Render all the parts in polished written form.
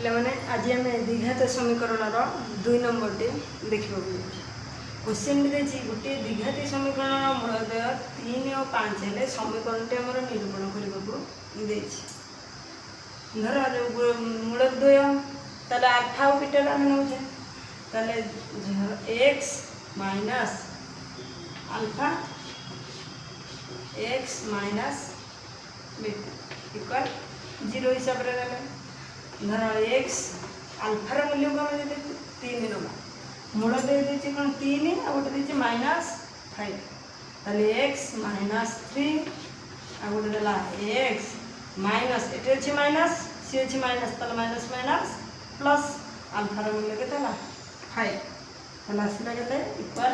पे आज आम द्विघात समीकरण दुई नंबर टे देखा क्वेश्चन देखिए गोटे द्विघाती समीकरण मूलदय 3 और 5 है समीकरण टे आम निरूपण करने धर मूलद्वय ताले आल्फा और बीटा आम नौचे ताले x minus alpha x minus beta equal 0 हिसाब से धर एक्स आल्फार मूल्य को आम 3 ना मूलद्वय देती कौन 3 आ गोटे देती -5 ताले एक्स -3 आ गोटे देला एक्स माइनस एटे अच्छे माइनस सी अच्छे माइनस ताले माइनस माइनस प्लस आल्फार मूल्य के 5 ताले आसला के इक्वल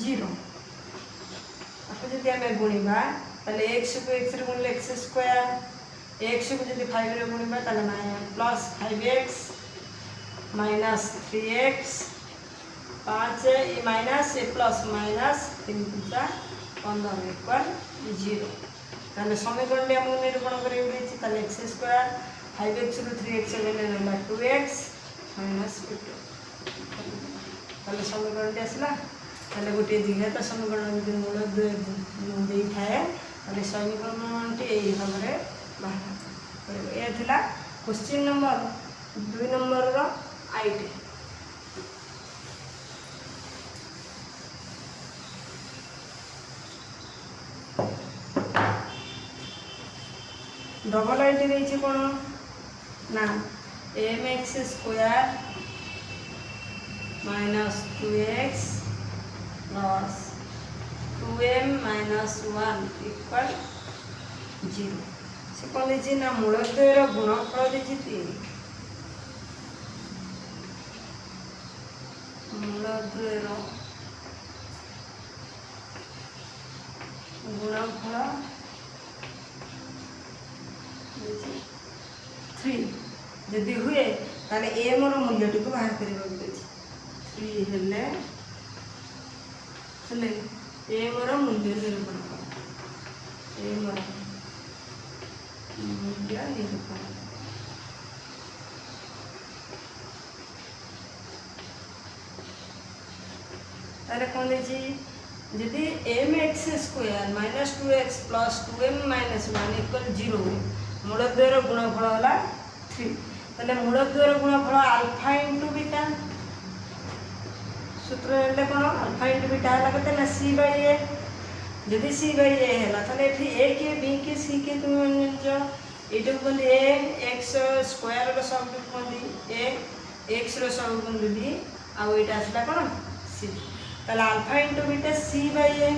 0 आपको जब आम गुणा ताले एक्स को एक्स रे गुणिले एक्स स्क्वायर एक्स को जब 5 रे गुणा ताले प्लस 5x माइनस 3x 5 ए माइनस ए प्लस माइनस 3 15 इक्वल 0 ताले समीकरण टे हमको निरूपण करेंगे ताले एक्स स्क्वायर 5x रु 3x रहला 2x माइनस 2 ताले समीकरण टे आसला ताले गोटे द्विघात समीकरण जो मूलद्वय दे थाए ताले समीकरण टे एई भाव रे बाहर ये थिला क्वेश्चन नंबर 2 नंबर रो आईटी डबल आईटी रही कौन ना M X square minus 2x plus 2m minus 1 equal 0 से कौन देती ना मूलद्वयर गुणफल देती 3 मूलद्वयर गुणफल 3 जदि हुए ताले एम रो मूल्य टी को बाहर करबा देछि 3 हेले एम रो मूल्य निरूपण कर एम रो मूल्य निरूपण ताले कोन देछि यदि M X square minus 2x plus 2m minus 1 equal 0 मूलद्वयर गुणफल होला 3 ताले मूलद्वयर गुणफल अल्फा इंटू बीटा सूत्र हेले कोन अल्फा इंटू बीटा होला कते ना c बाय a यदि c बाय a हैला ताले एठी a के b के c के तुम जो एटो कोन a x स्क्वायर रो सब कोन a x रो सब कोन b आ एटा असला कोन c ताले alpha into beta c by a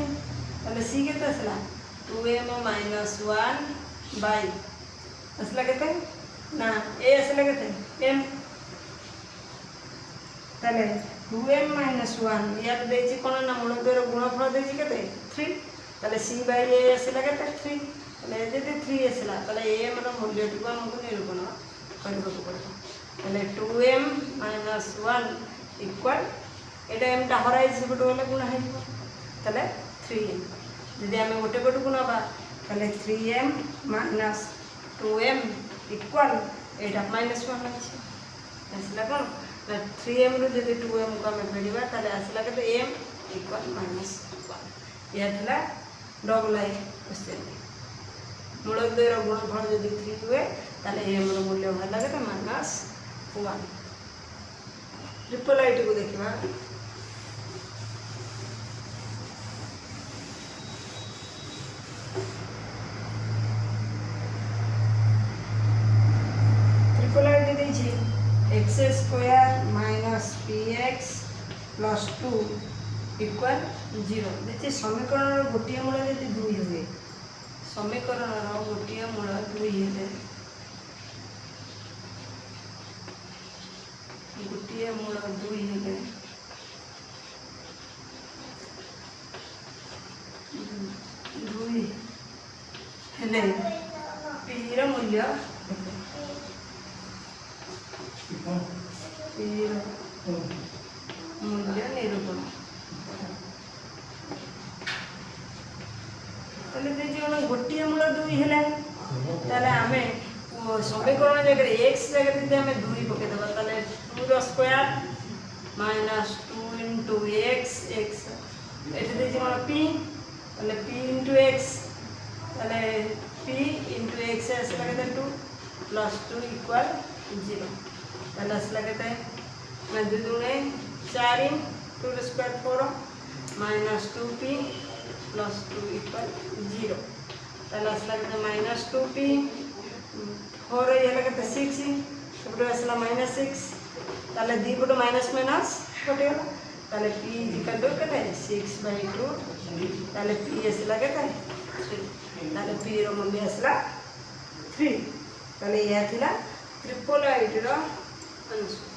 ताले c के तो असला 2m माइनस 1 बाय असला केते ना ए असला केते m ताले 2m माइनस 1 यार देछि कोन ना मूलद्वयर गुणफल देछि केते 3 ताले c बाय a असला केते 3 ताले यदि 3 असला ताले m रो मूल्य टी को हमको निरूपण करबो पड़ो ताले 2m माइनस 1 इक्वल एटा m टा हराइज बट वाला गुण है ताले 3m यदि हम गोटे पट गुणबा ताले 3m माइनस 2m इक्वल एटा माइनस 1 अछि असला कोन ना 3m रो जदि 2m को हम फेडिबा ताले असला के m इक्वल माइनस 1 या थला डबल आई क्वेश्चन मूलद्वयर गुणफल जदि 3 हुए ताले m रो मूल्य होला के माइनस 1 ट्रिपल आईटी को देखिबा x square minus px plus 2 equal 0 देखिए समीकरण गोटे मूल यदि 2 हुए समीकरण गोटे मूल 2 हेले गोटे मूल 2 हेले हेले p रो मूल्य मूल्य निरूपण ताले गोटे मूल 2 है ताले आमे समीकरण जगह एक्स जगह यदि आम 2 पकईदेवा ताले 2 square minus 2 into x x ये कौन पी ताले पी इंटू एक्स ताले पी इंटू एक्स आसला के 2 प्लस 2 इक्वल 0 ताले आसला के 2 दूने 4 2 square 4 minus 2p plus 2 equal 0 ताले आसला के माइनस 2p 4 ये 6 सब आसला माइनस 6 ताले दी पट माइनस माइनस कटिगला ताले p इक्वल टू के 6/2 ताले p आसला के 3 ताले p रो मूल्य आसला 3 ताले यह थिला 888 रो आंसर।